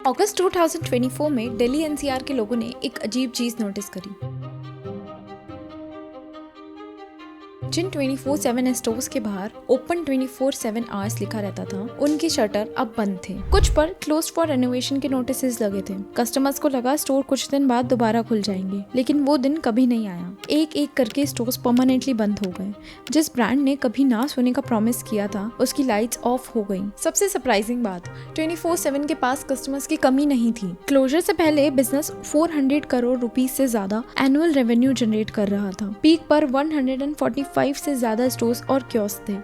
अगस्त 2024 में दिल्ली एनसीआर के लोगों ने एक अजीब चीज नोटिस करी। जिन 24/7 स्टोर्स के बाहर ओपन 24/7 आवर्स लिखा रहता था, उनके शटर अब बंद थे। कुछ पर क्लोज्ड फॉर रेनोवेशन के नोटिस लगे थे। कस्टमर्स को लगा स्टोर कुछ दिन बाद दोबारा खुल जाएंगे, लेकिन वो दिन कभी नहीं आया। एक एक करके स्टोर्स परमानेंटली बंद हो गए। जिस ब्रांड ने कभी ना सोने का प्रॉमिस किया था, उसकी लाइट्स ऑफ हो गई। सबसे सरप्राइजिंग बात, 24/7 के पास कस्टमर्स की कमी नहीं थी। क्लोजर से पहले बिजनेस 400 करोड़ रुपीस से ज्यादा एनुअल रेवेन्यू जनरेट कर रहा था। पीक पर 145 से ज्यादा स्टोर्स और कियोस्क थे।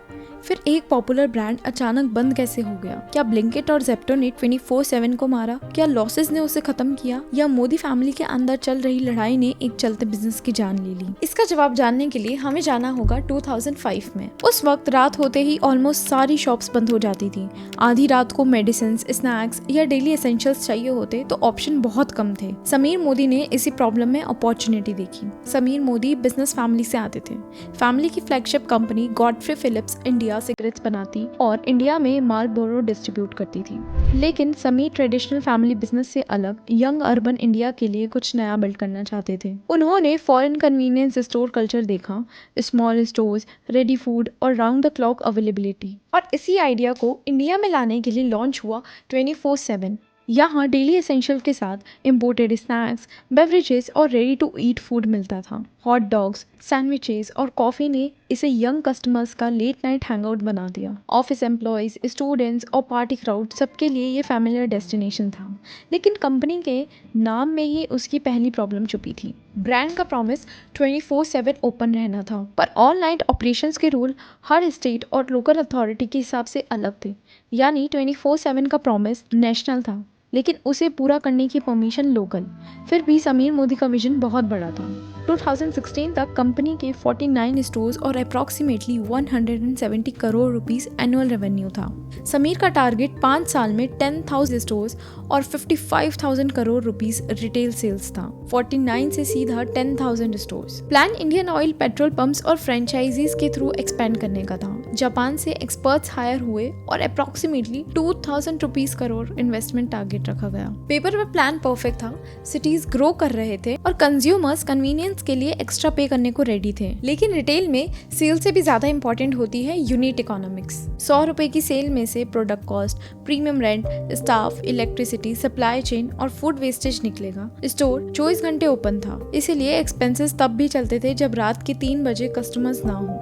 फिर एक पॉपुलर ब्रांड अचानक बंद कैसे हो गया? क्या ब्लिंकिट और ज़ेप्टो ने 24/7 को मारा? क्या लॉसेस ने उसे खत्म किया? या मोदी फैमिली के अंदर चल रही लड़ाई ने एक चलते बिजनेस की जान ले ली? इसका जवाब जानने के लिए हमें जाना होगा 2005 में। उस वक्त रात होते ही ऑलमोस्ट सारी शॉप्स बंद हो जाती थी। आधी रात को मेडिसिन, स्नैक्स या डेली एसेंशियल्स चाहिए होते तो ऑप्शन बहुत कम थे। समीर मोदी ने इसी प्रॉब्लम में अपॉर्चुनिटी देखी। समीर मोदी बिजनेस फैमिली से आते थे। फैमिली की flagship company Godfrey Phillips India cigarettes बनाती और इंडिया में मार्लबोरो डिस्ट्रीब्यूट करती थी। लेकिन समीर ट्रेडिशनल फैमिली बिजनेस से अलग यंग अर्बन इंडिया के लिए कुछ नया बिल्ड करना चाहते थे। उन्होंने फॉरेन कन्वीनियंस स्टोर कल्चर देखा, स्मॉल स्टोर्स, रेडी फूड और राउंड द क्लॉक अवेलेबिलिटी, और इसी आइडिया को इंडिया में लाने के लिए लॉन्च हुआ 24/7। यहाँ डेली एसेंशियल के साथ इम्पोर्टेड स्नैक्स, बेवरेजेस और रेडी टू ईट फूड मिलता था। हॉट डॉग्स, सैंडविचेस और कॉफ़ी ने इसे यंग कस्टमर्स का लेट नाइट हैंगआउट बना दिया। ऑफिस एम्प्लॉयज़, स्टूडेंट्स और पार्टी क्राउड, सबके लिए ये फैमिलियर डेस्टिनेशन था। लेकिन कंपनी के नाम में ही उसकी पहली प्रॉब्लम छुपी थी। ब्रांड का प्रॉमिस 24/7 ओपन रहना था, पर ऑल नाइट ऑपरेशंस के रूल हर स्टेट और लोकल अथॉरिटी के हिसाब से अलग थे। यानी 24/7 का प्रॉमिस नेशनल था, लेकिन उसे पूरा करने की परमिशन लोकल। फिर भी समीर मोदी का विजन बहुत बड़ा था। 2016 तक कंपनी के 49 स्टोर्स और approximately 170 crore rupees annual revenue था। समीर का टारगेट 5 साल में 10,000 स्टोर्स और 55,000 करोड़ रुपीस रिटेल सेल्स था। 49 से सीधा 10,000 stores. Plan Indian oil petrol pumps और फ्रेंचाइजीज के थ्रू एक्सपेंड करने का था। जापान से एक्सपर्ट्स हायर हुए और approximately 2,000 rupees crore investment target रखा गया। पेपर में प्लान परफेक्ट था, सिटीज ग्रो कर रहे थे और कंज्यूमर्स कन्वीनियंस के लिए एक्स्ट्रा पे करने को रेडी थे। लेकिन रिटेल में सेल से भी ज्यादा इंपॉर्टेंट होती है यूनिट इकोनॉमिक्स। 100 रुपए की सेल में से product cost, premium rent, staff, electricity, supply chain और फूड वेस्टेज निकलेगा। स्टोर 24 घंटे ओपन था, इसीलिए एक्सपेंसेस तब भी चलते थे जब रात के 3 बजे कस्टमर्स ना हो।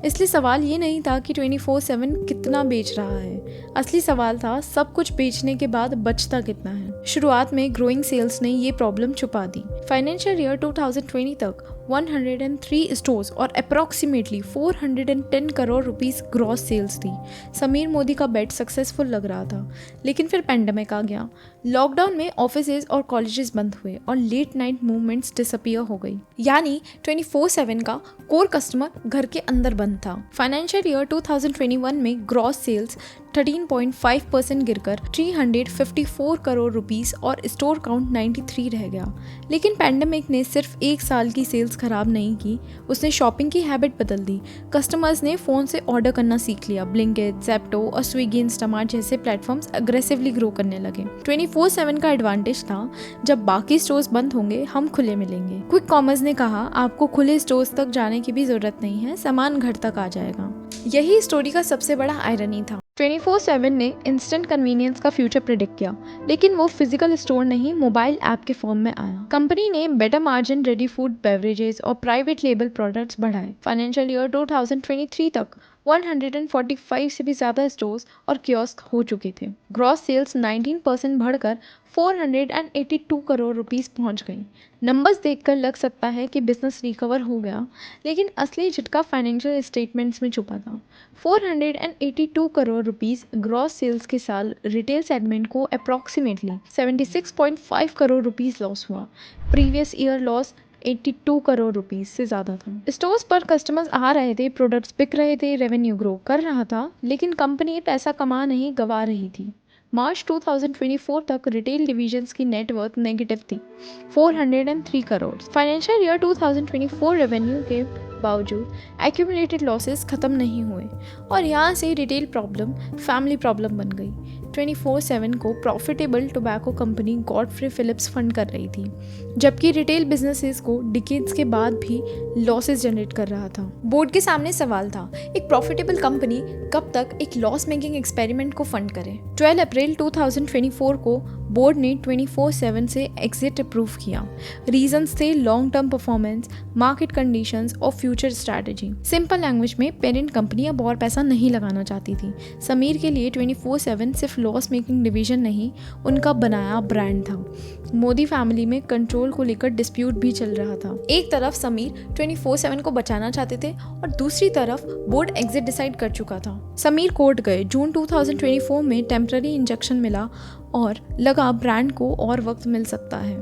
इसलिए सवाल ये नहीं था कि 24/7 कितना बेच रहा है, असली सवाल था सब कुछ बेचने के बाद बचता कितना है। शुरुआत में ग्रोइंग सेल्स ने ये प्रॉब्लम छुपा दी। फाइनेंशियल ईयर 2020 तक 103 स्टोर्स और approximately 410 crore rupees gross sales थी। समीर मोदी का बेट सक्सेसफुल लग रहा था, लेकिन फिर पेंडेमिक आ गया। लॉकडाउन में ऑफिसेज और कॉलेजेस बंद हुए और लेट नाइट मूवमेंट्स डिसअपीयर हो गई। यानी 24/7 का कोर कस्टमर घर के अंदर बंद था। फाइनेंशियल ईयर 2021 में ग्रॉस सेल्स 13.5% गिरकर 354 करोड़ रुपीस और स्टोर काउंट 93 रह गया। लेकिन पैंडेमिक ने सिर्फ एक साल की सेल्स खराब नहीं की, उसने शॉपिंग की हैबिट बदल दी। कस्टमर्स ने फ़ोन से ऑर्डर करना सीख लिया। ब्लिंकिट, ज़ेप्टो और स्विगी, इंस्टामार्ट जैसे प्लेटफॉर्म्स अग्रेसिवली ग्रो करने लगे। 24/7 का एडवांटेज था, जब बाकी स्टोर्स बंद होंगे हम खुले मिलेंगे। क्विक कॉमर्स ने कहा आपको खुले स्टोर्स तक जाने की भी जरूरत नहीं है, सामान घर तक आ जाएगा। यही स्टोरी का सबसे बड़ा आयरनी था। 24/7 ने इंस्टेंट कन्वीनियंस का फ्यूचर प्रेडिक्ट किया, लेकिन वो फिजिकल स्टोर नहीं, मोबाइल ऐप के फॉर्म में आया। कंपनी ने better margin, ready food, beverages और प्राइवेट लेबल प्रोडक्ट्स बढ़ाए। फाइनेंशियल ईयर 2023 तक 145 से भी ज़्यादा स्टोर्स और कियोस्क हो चुके थे। ग्रॉस सेल्स 19% बढ़कर 482 करोड़ रुपीस पहुंच गई। नंबर्स देखकर लग सकता है कि बिजनेस रिकवर हो गया, लेकिन असली झटका फाइनेंशियल स्टेटमेंट्स में छुपा था। 482 करोड़ रुपीस ग्रॉस सेल्स के साथ रिटेल सेगमेंट को अप्रॉक्सीमेटली 76.5 करोड़ रुपीस लॉस हुआ। Previous year loss 82 crore rupees से ज़्यादा था। स्टोर्स पर कस्टमर्स आ रहे थे, प्रोडक्ट्स बिक रहे थे, रेवेन्यू ग्रो कर रहा था, लेकिन कंपनी पैसा कमा नहीं गवा रही थी। मार्च 2024 तक रिटेल डिविजन्स की नेटवर्थ नेगेटिव थी, 403 करोड़। फाइनेंशियल ईयर 2024 रेवेन्यू के बावजूद एक्यूमुलेटेड लॉसेस खत्म नहीं हुए और यहाँ से रिटेल प्रॉब्लम फैमिली प्रॉब्लम बन गई। 24/7 को profitable tobacco company Godfrey Phillips fund कर रही थी, जबकि रिटेल बिजनेसेस को डिकेड्स के बाद भी लॉसेस जनरेट कर रहा था। बोर्ड के सामने सवाल था, एक प्रॉफिटेबल कंपनी कब तक एक लॉस मेकिंग एक्सपेरिमेंट को फंड करे। 12 अप्रैल 2024 को बोर्ड ने 24/7 से एग्जिट अप्रूव किया। रीजंस थे long term performance, market conditions और फ्यूचर स्ट्रैटेजी। सिंपल लैंग्वेज में पेरेंट कंपनी अब और पैसा नहीं लगाना चाहती थी। समीर के लिए 24/7 सिर्फ लॉस मेकिंग डिवीजन नहीं, उनका बनाया ब्रांड था। मोदी फैमिली में कंट्रोल को लेकर डिस्प्यूट भी चल रहा था। एक तरफ समीर 24/7 को बचाना चाहते थे और दूसरी तरफ बोर्ड एग्जिट डिसाइड कर चुका था। समीर कोर्ट गए। जून 2024 में टेम्पररी इंजेक्शन मिला और लगा ब्रांड को और वक्त मिल सकता है,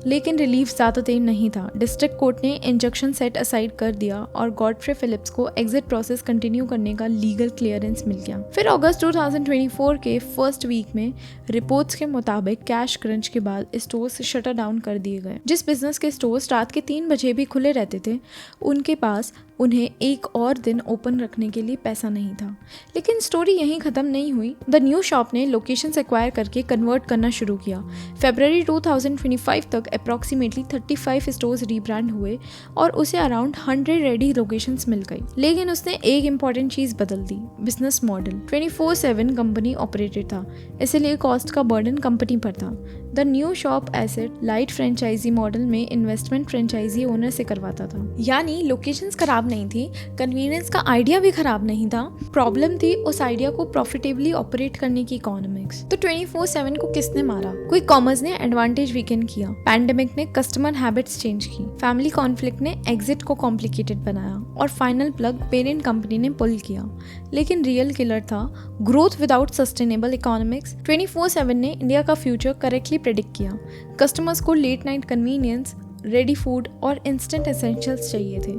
लेकिन रिलीफ ज़्यादा देर नहीं था। डिस्ट्रिक्ट कोर्ट ने इंजेक्शन सेट असाइड कर दिया और गॉडफ्रे फिलिप्स को एग्जिट प्रोसेस कंटिन्यू करने का लीगल क्लियरेंस मिल गया। फिर अगस्त 2024 के फर्स्ट वीक में रिपोर्ट्स के मुताबिक कैश क्रंच के बाद स्टोर्स शटर डाउन कर दिए गए। जिस बिजनेस के स्टोर्स रात के 3 बजे भी खुले रहते थे, उनके पास उन्हें एक और दिन ओपन रखने के लिए पैसा नहीं था। लेकिन स्टोरी यहीं ख़त्म नहीं हुई। द न्यू शॉप ने लोकेशंस एक्वायर करके कन्वर्ट करना शुरू किया। फरवरी 2025 तक अप्रॉक्सीमेटली 35 स्टोर्स रीब्रांड हुए और उसे अराउंड 100 रेडी लोकेशंस मिल गई। लेकिन उसने एक इम्पॉर्टेंट चीज़ बदल दी, बिजनेस मॉडल। 24/7 कंपनी ऑपरेटेड था, इसलिए कॉस्ट का बर्डन कंपनी पर था। The new shop asset light franchise model में इन्वेस्टमेंट फ्रेंचाइजी ओनर से करवाता था। यानी लोकेशंस खराब नहीं थी, कन्वीनियंस का आइडिया भी खराब नहीं था, प्रॉब्लम थी उस आइडिया को प्रॉफिटेबली ऑपरेट करने की इकोनॉमिक्स। तो 24/7 को किसने मारा? क्विक कॉमर्स ने एडवांटेज वीकेंड किया, पैंडेमिक ने कस्टमर हैबिट्स चेंज की, फैमिली कॉन्फ्लिक्ट ने एग्जिट को कॉम्प्लिकेटेड बनाया और फाइनल प्लग पेरेंट कंपनी ने पुल किया। लेकिन रियल किलर था ग्रोथ विदाउट सस्टेनेबल इकोनॉमिक्स। 24/7 ने इंडिया का फ्यूचर करेक्टली प्रेडिक्ट किया। कस्टमर्स को late night convenience, ready food और इंस्टेंट एसेंशियल्स चाहिए थे।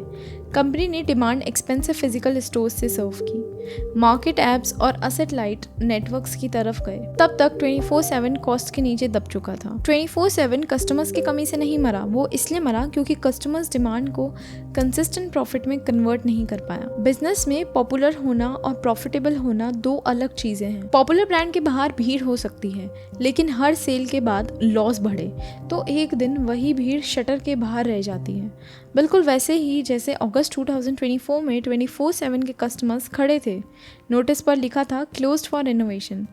कंपनी ने डिमांड एक्सपेंसिव फिजिकल स्टोर्स से सर्व की, मार्केट एप्स और असेट लाइट नेटवर्क्स की तरफ गए। तब तक 24/7 कॉस्ट के नीचे दब चुका था। 24/7 कस्टमर्स की कमी से नहीं मरा, वो इसलिए मरा क्योंकि कस्टमर्स डिमांड को कंसिस्टेंट प्रॉफिट में कन्वर्ट नहीं कर पाया। बिजनेस में पॉपुलर होना और प्रॉफिटेबल होना दो अलग चीजें हैं। पॉपुलर ब्रांड के बाहर भीड़ हो सकती है, लेकिन हर सेल के बाद लॉस बढ़े तो एक दिन वही भीड़ शटर के बाहर रह जाती है। बिल्कुल वैसे ही जैसे अगस्त 2024 में 24/7 के कस्टमर्स खड़े थे, नोटिस पर लिखा था क्लोज्ड फॉर रिनोवेशन,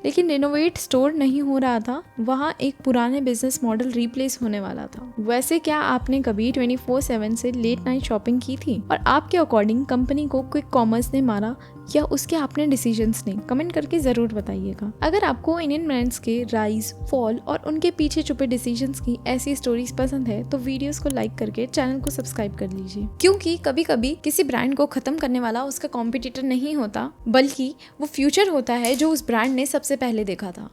लेकिन रिनोवेट स्टोर नहीं हो रहा था, वहाँ एक पुराने बिजनेस मॉडल रिप्लेस होने वाला था। वैसे क्या आपने कभी 24/7 से लेट नाइट शॉपिंग की थी? और आपके अकॉर्डिंग कंपनी को क्विक कॉमर्स ने मारा या उसके अपने डिसीजंस ने? कमेंट करके ज़रूर बताइएगा। अगर आपको इंडियन ब्रांड्स के राइज, फॉल और उनके पीछे छुपे डिसीजंस की ऐसी स्टोरीज पसंद है तो वीडियोस को लाइक करके चैनल को सब्सक्राइब कर लीजिए, क्योंकि कभी कभी किसी ब्रांड को खत्म करने वाला उसका कॉम्पिटिटर नहीं होता, बल्कि वो फ्यूचर होता है जो उस ब्रांड ने सबसे पहले देखा था।